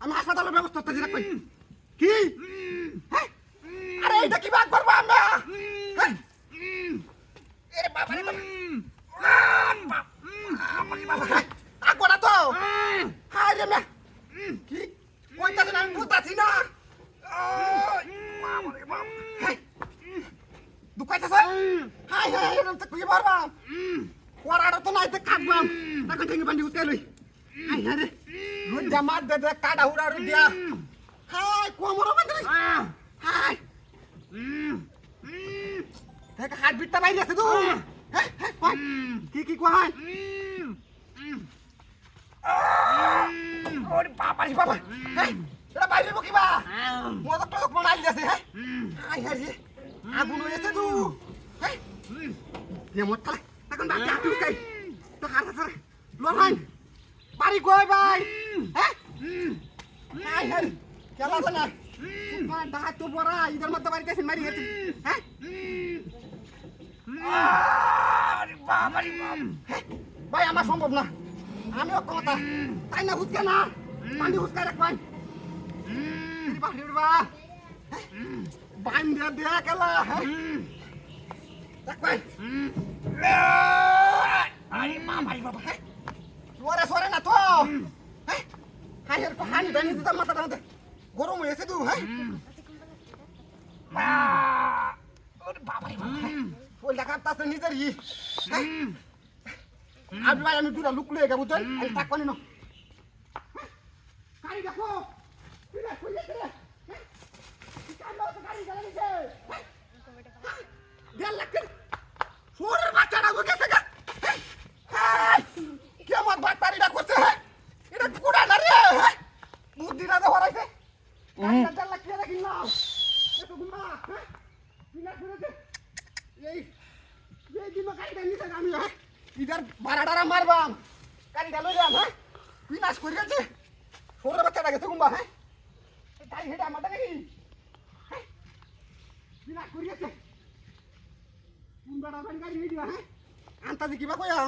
আমি হাসপাতালের ব্যবস্থা করতেছি রাখবেন কি আরে এটা কি বাদ করবো আমরা এরে বাবা রে বাবা আগোনা তো হাই রে মে কি কইতাছ না আমি বুঝতাছি না বাবা রে বাবা দুকাইতাছ হাই হাই এরম তো কি বারবা ওরাড়া তো নাইতে কাটবাম তাকে ঠেঙ্গে বান্ডি উঠতে লই হাই হাই রে রুদ্দা মার দে দে কাটা হুড়া রুদ্দা হাই কোমর বান্ধে হাই দেখ হাত বিটটা বাইরে আছে তো কি কয় ওরে বাবা রে বাবা এটা বাইরে বকিবা মজা তো কোন আই যাচ্ছে হাই হাই রে আগুন হয়েছে তো এ মত খালে এখন বাকি আটু কাই তো হারা হারা লড়াই বাড়ি কই ভাই হ্যাঁ হাই হাই কেলা আছে না তোমার ডাক তো বড়া ইদার মধ্যে বাড়ি কাছে মারি গেছে হ্যাঁ আরে বাবা রে বাবা ভাই আমার সম্ভব না আমিও কথা তাই না হুঁচকে না পানি হুঁচকে রাখবেন বাড়ি বা বান্ধে দেয়া কেলা রাখবেন আরে বাবা রে বাবা সরে সরে না তো হ্যাঁ হাই এর হানি বানি দিতাম মাথাটা মধ্যে গরম হয়েছে তো হ্যাঁ ওরে বাবা রে বাবা ওই লাগাতাছে নিজের ই আমি ভাই আমি দুটা লুক লয়ে যাবো আমি তাক পানি না গাড়ি দেখো তুই কইলে রে কান্না তো গাড়ি গাড়ি দিছে দেল লাগছে সোরের বাচ্চাটা গেছে গা কি আমার বাটপাড়িটা করছে এটা কুড়া না রে বুদ্ধিটা তো হরাইছে দেল লাগছে দেখি না একটু গুম্বা বিনা করে এই দিন গাড়িটা নিতে আমি ইদার ভাড়াটারা মারবাম গাড়িটা লই যাম হ্যাঁ বিনাশ করে গেছে সোরের বাচ্চাটা গেছে গুম্বা হ্যাঁ গাড়ি হেঁটে আমারটা নাকি বিনাশ করে গেছে কুম্বাটা গাড়ি নিয়ে দিবা হ্যাঁ আন্তাজি কিবা কয়া